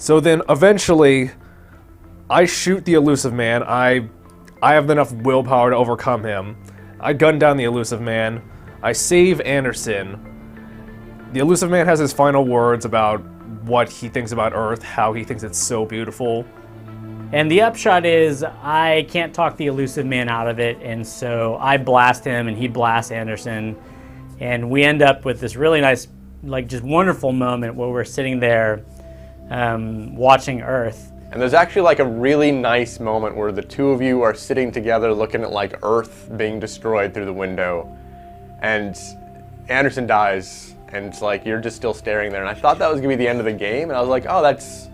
So then eventually, I shoot the elusive man. I have enough willpower to overcome him. I gun down the elusive man. I save Anderson. The elusive man has his final words about what he thinks about Earth, how he thinks it's so beautiful. And the upshot is I can't talk the elusive man out of it, and so I blast him and he blasts Anderson. And we end up with this really nice, like just wonderful moment where we're sitting there watching Earth. And there's actually like a really nice moment where the two of you are sitting together looking at like Earth being destroyed through the window. And Anderson dies, and it's like you're just still staring there. And I thought that was gonna be the end of the game, and I was like, oh, that's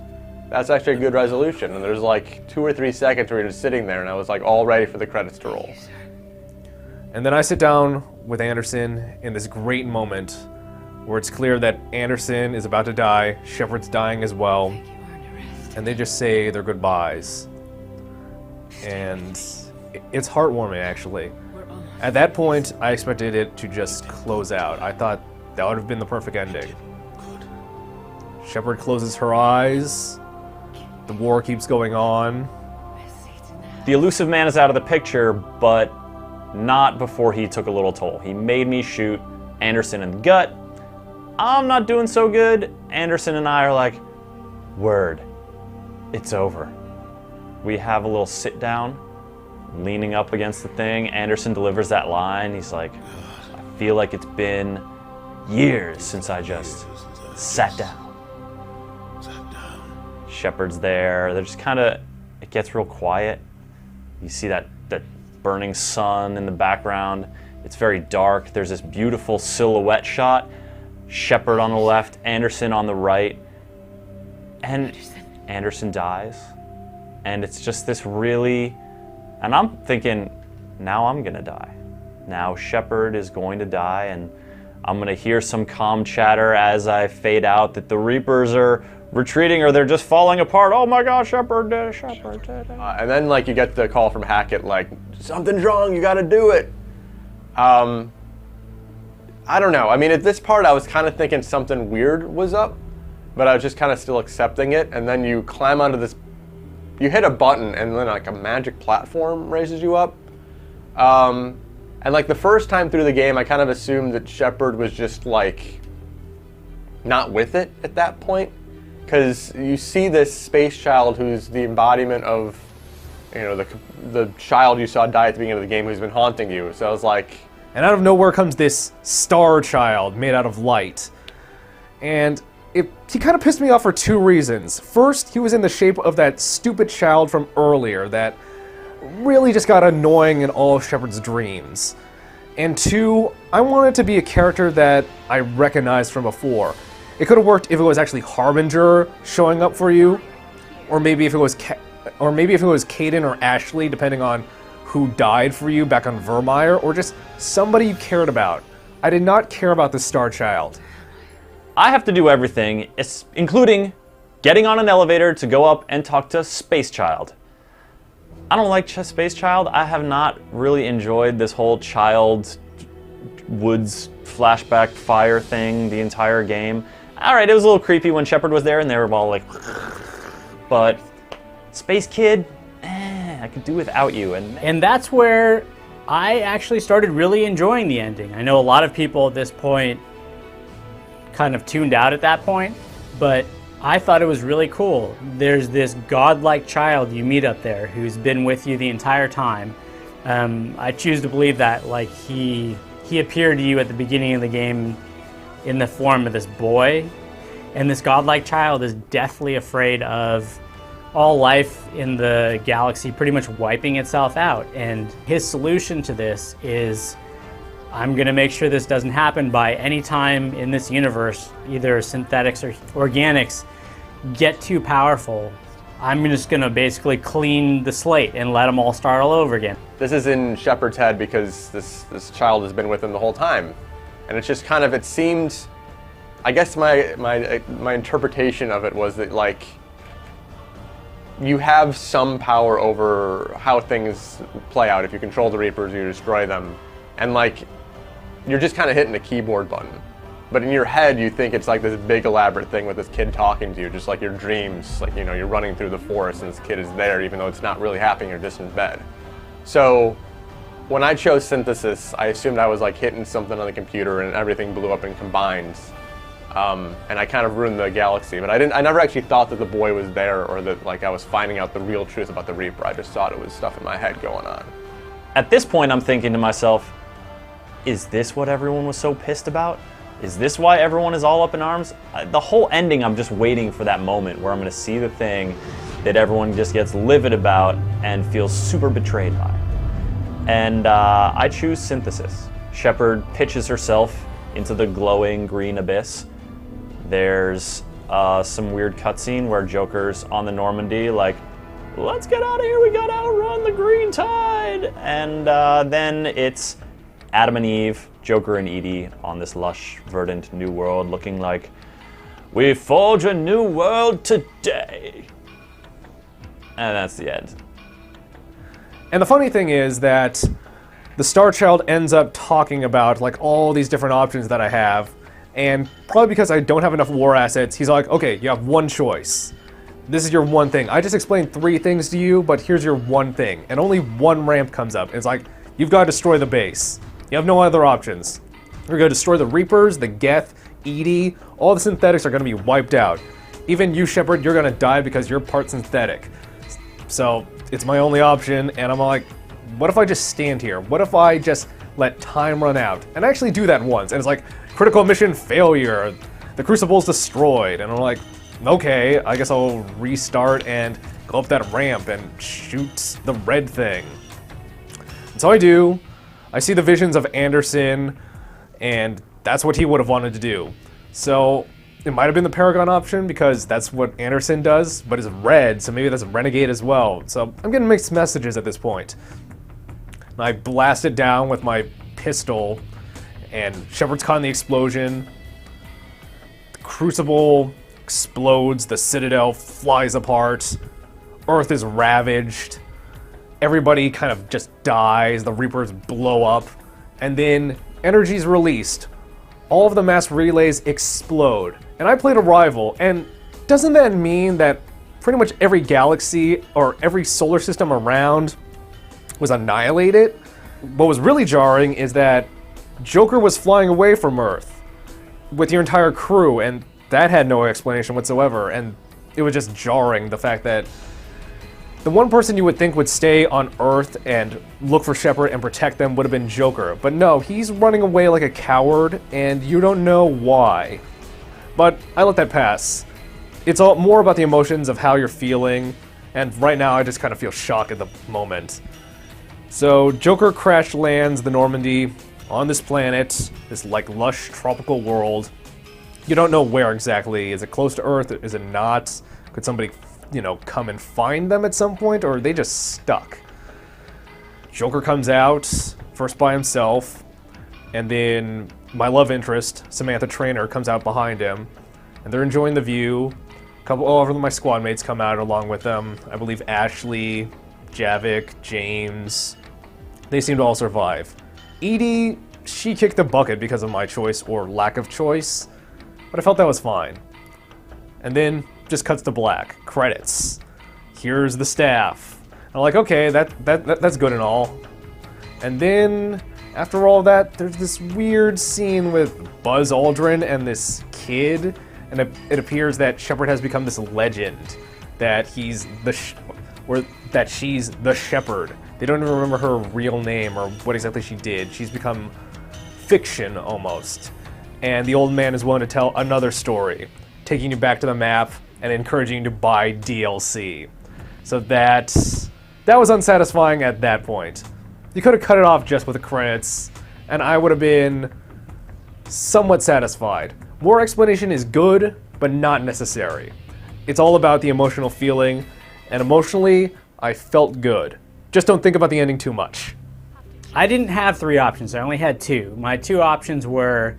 actually a good resolution. And there's like 2 or 3 seconds where you're just sitting there, and I was like all ready for the credits to roll. And then I sit down with Anderson in this great moment where it's clear that Anderson is about to die, Shepard's dying as well, and they just say their goodbyes. And it's heartwarming, actually. At that point, I expected it to just close out. I thought that would have been the perfect ending. Shepard closes her eyes. The war keeps going on. The elusive man is out of the picture, but not before he took a little toll. He made me shoot Anderson in the gut. I'm not doing so good. Anderson and I are like, word, it's over. We have a little sit down, leaning up against the thing. Anderson delivers that line. He's like, I feel like it's been years since I just sat down. Shepard's there. They're just kind of, it gets real quiet. You see that burning sun in the background. It's very dark. There's this beautiful silhouette shot. Shepard on the left, Anderson on the right. And Anderson dies. And it's just this really, and I'm thinking, now I'm gonna die. Now Shepard is going to die, and I'm gonna hear some calm chatter as I fade out that the Reapers are retreating or they're just falling apart. Oh my gosh, Shepard did it, Shepard did it. And then like you get the call from Hackett like, something's wrong, you gotta do it. I don't know. I mean, at this part I was kind of thinking something weird was up, but I was just kind of still accepting it. And then you climb onto this, you hit a button and then like a magic platform raises you up. And like the first time through the game, I kind of assumed that Shepard was just like not with it at that point. Because you see this space child who's the embodiment of, you know, the child you saw die at the beginning of the game who's been haunting you. So I was like... And out of nowhere comes this star child made out of light. And he kind of pissed me off for 2 reasons. First, he was in the shape of that stupid child from earlier that really just got annoying in all of Shepard's dreams. And 2, I wanted to be a character that I recognized from before. It could have worked if it was actually Harbinger showing up for you, or maybe if it was Caden or Ashley, depending on who died for you back on Vermeer, or just somebody you cared about. I did not care about the Star Child. I have to do everything, including getting on an elevator to go up and talk to Space Child. I don't like Space Child. I have not really enjoyed this whole child woods flashback fire thing the entire game. All right, it was a little creepy when Shepard was there and they were all like, but Space Kid, I could do without you. And that's where I actually started really enjoying the ending. I know a lot of people at this point kind of tuned out at that point, but I thought it was really cool. There's this godlike child you meet up there who's been with you the entire time. I choose to believe that like he appeared to you at the beginning of the game in the form of this boy, and this godlike child is deathly afraid of all life in the galaxy pretty much wiping itself out. And his solution to this is, I'm gonna make sure this doesn't happen by any time in this universe, either synthetics or organics get too powerful. I'm just gonna basically clean the slate and let them all start all over again. This is in Shepard's head because this child has been with him the whole time. And it's just kind of, it seemed, I guess my interpretation of it was that like, you have some power over how things play out. If you control the Reapers, you destroy them. And like, you're just kind of hitting a keyboard button. But in your head, you think it's like this big elaborate thing with this kid talking to you, just like your dreams. Like, you know, you're running through the forest and this kid is there, even though it's not really happening, you're just in bed. So when I chose synthesis, I assumed I was like hitting something on the computer and everything blew up and combined. And I kind of ruined the galaxy. But I never actually thought that the boy was there or that like I was finding out the real truth about the Reaper. I just thought it was stuff in my head going on. At this point, I'm thinking to myself, is this what everyone was so pissed about? Is this why everyone is all up in arms? The whole ending, I'm just waiting for that moment where I'm going to see the thing that everyone just gets livid about and feels super betrayed by. And I choose synthesis. Shepard pitches herself into the glowing green abyss. There's some weird cutscene where Joker's on the Normandy, like, let's get out of here, we gotta outrun the green tide! And then it's Adam and Eve, Joker and Edie on this lush, verdant new world looking like, we forge a new world today. And that's the end. And the funny thing is that the Star Child ends up talking about like all these different options that I have, and probably because I don't have enough war assets, he's like, okay, you have one choice. This is your one thing. I just explained 3 things to you, but here's your one thing. And only one ramp comes up. It's like, you've got to destroy the base. You have no other options. You're going to destroy the Reapers, the Geth, Edie. All the synthetics are going to be wiped out. Even you, Shepard, you're going to die because you're part synthetic. So it's my only option, and I'm like, what if I just stand here? What if I just let time run out? And I actually do that once, and it's like, critical mission failure. The Crucible's destroyed. And I'm like, okay, I guess I'll restart and go up that ramp and shoot the red thing. And so I do. I see the visions of Anderson, and that's what he would have wanted to do. So it might have been the Paragon option because that's what Anderson does, but it's red, so maybe that's a Renegade as well. So I'm getting mixed messages at this point. And I blast it down with my pistol, and Shepard's caught in the explosion. The Crucible explodes, the Citadel flies apart, Earth is ravaged. Everybody kind of just dies, the Reapers blow up, and then energy's released. All of the mass relays explode. And I played a rival, and doesn't that mean that pretty much every galaxy or every solar system around was annihilated? What was really jarring is that Joker was flying away from Earth with your entire crew, and that had no explanation whatsoever, and it was just jarring, the fact that the one person you would think would stay on Earth and look for Shepard and protect them would have been Joker. But no, he's running away like a coward, and you don't know why. But I let that pass. It's all more about the emotions of how you're feeling, and right now I just kind of feel shock at the moment. So Joker crash lands the Normandy on this planet, this like lush tropical world. You don't know where exactly. Is it close to Earth? Is it not? Could somebody, you know, come and find them at some point, or are they just stuck? Joker comes out, first by himself, and then my love interest, Samantha Trainer, comes out behind him, and they're enjoying the view. All of my squad mates come out along with them. I believe Ashley, Javik, James, they seem to all survive. Edie, she kicked the bucket because of my choice or lack of choice, but I felt that was fine. And then just cuts to black. Credits. Here's the staff. I'm like, okay, that's good and all. And then, after all that, there's this weird scene with Buzz Aldrin and this kid, and it appears that Shepard has become this legend, that he's that she's the Shepard. They don't even remember her real name or what exactly she did. She's become fiction almost. And the old man is willing to tell another story, taking you back to the map and encouraging you to buy DLC. So that was unsatisfying at that point. You could have cut it off just with the credits, and I would have been somewhat satisfied. More explanation is good, but not necessary. It's all about the emotional feeling, and emotionally, I felt good. Just don't think about the ending too much. I didn't have 3 options, I only had 2. My 2 options were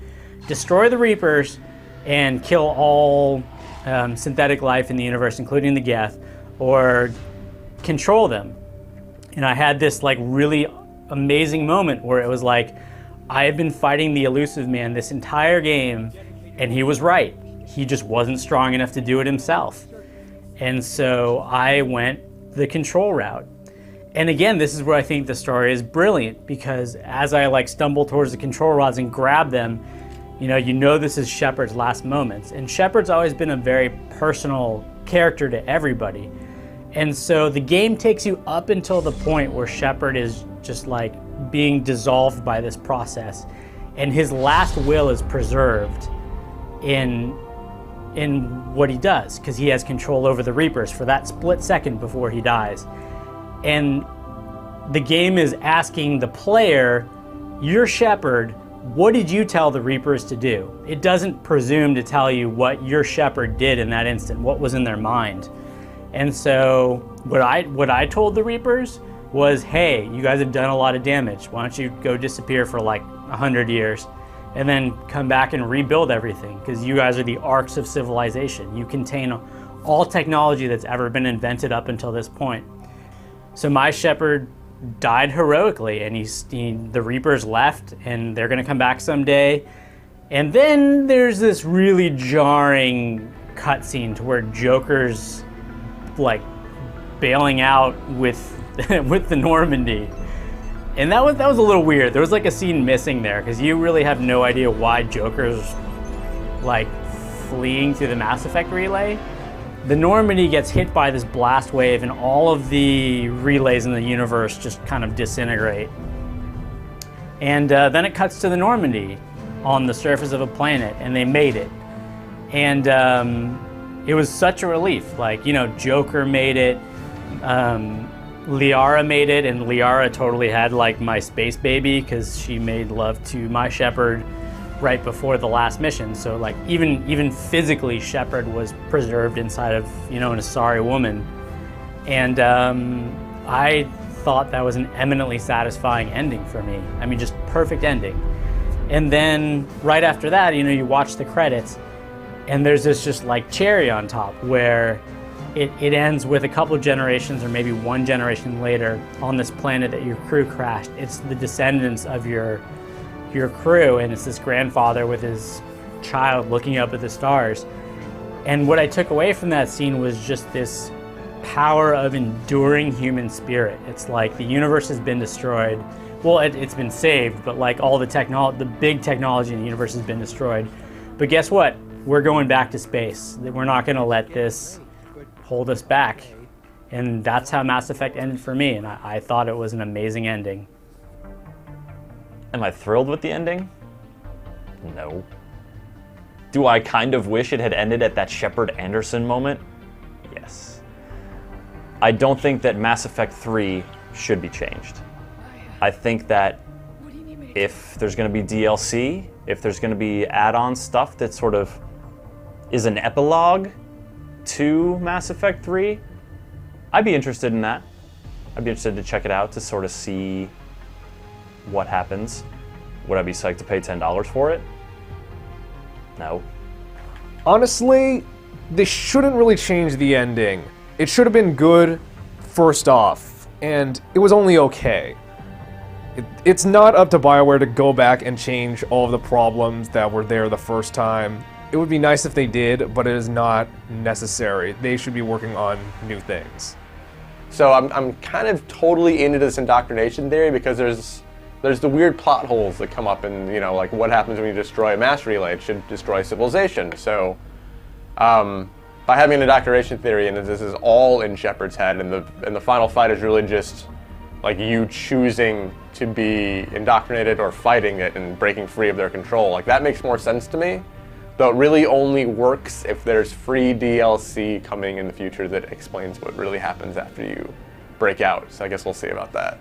destroy the Reapers and kill all synthetic life in the universe, including the Geth, or control them. And I had this like really amazing moment where it was like, I have been fighting the Elusive Man this entire game, And he was right. He just wasn't strong enough to do it himself. And so I went the control route. And again, this is where I think the story is brilliant, because as I like stumble towards the control rods and grab them, you know this is Shepard's last moments. And Shepard's always been a very personal character to everybody. And so the game takes you up until the point where Shepard is just like being dissolved by this process. And his last will is preserved in what he does, because he has control over the Reapers for that split second before he dies. And the game is asking the player, you're Shepard, what did you tell the Reapers to do? It doesn't presume to tell you what your Shepard did in that instant, what was in their mind. And so what I told the Reapers was, hey, you guys have done a lot of damage. Why don't you go disappear for like 100 years and then come back and rebuild everything, because you guys are the arcs of civilization. You contain all technology that's ever been invented up until this point. So my Shepard died heroically, and the Reapers left, and they're gonna come back someday. And then there's this really jarring cutscene to where Joker's like bailing out with with the Normandy. And that was a little weird. There was like a scene missing there, because you really have no idea why Joker's like fleeing through the Mass Effect relay. The Normandy gets hit by this blast wave, and all of the relays in the universe just kind of disintegrate. And then it cuts to the Normandy on the surface of a planet, and they made it. And it was such a relief. Like, Joker made it, Liara made it, and Liara totally had like my space baby, because she made love to my Shepard right before the last mission. So like even physically, Shepard was preserved inside of an Asari woman. And I thought that was an eminently satisfying ending for me. I mean, just perfect ending. And then right after that, you watch the credits, and there's this just like cherry on top, where it ends with a couple of generations, or maybe one generation later, on this planet that your crew crashed. It's the descendants of your crew, and it's this grandfather with his child looking up at the stars. And what I took away from that scene was just this power of enduring human spirit. It's like the universe has been destroyed. Well, it's been saved, but like all the big technology in the universe has been destroyed. But guess what? We're going back to space. We're not going to let this hold us back. And that's how Mass Effect ended for me, and I thought it was an amazing ending. Am I thrilled with the ending? No. Do I kind of wish it had ended at that Shepard Anderson moment? Yes. I don't think that Mass Effect 3 should be changed. I think that if there's going to be DLC, if there's going to be add-on stuff that sort of is an epilogue to Mass Effect 3, I'd be interested in that. I'd be interested to check it out to sort of see what happens. Would I be psyched to pay $10 for it? No. Honestly, they shouldn't really change the ending. It should have been good first off, and it was only okay. It's not up to BioWare to go back and change all of the problems that were there the first time. It would be nice if they did, but it is not necessary. They should be working on new things. So I'm kind of totally into this indoctrination theory, because there's the weird plot holes that come up in, like what happens when you destroy a mass relay. It should destroy civilization. So by having an indoctrination theory, and this is all in Shepard's head, and the final fight is really just like you choosing to be indoctrinated or fighting it and breaking free of their control, like that makes more sense to me. Though it really only works if there's free DLC coming in the future that explains what really happens after you break out. So I guess we'll see about that.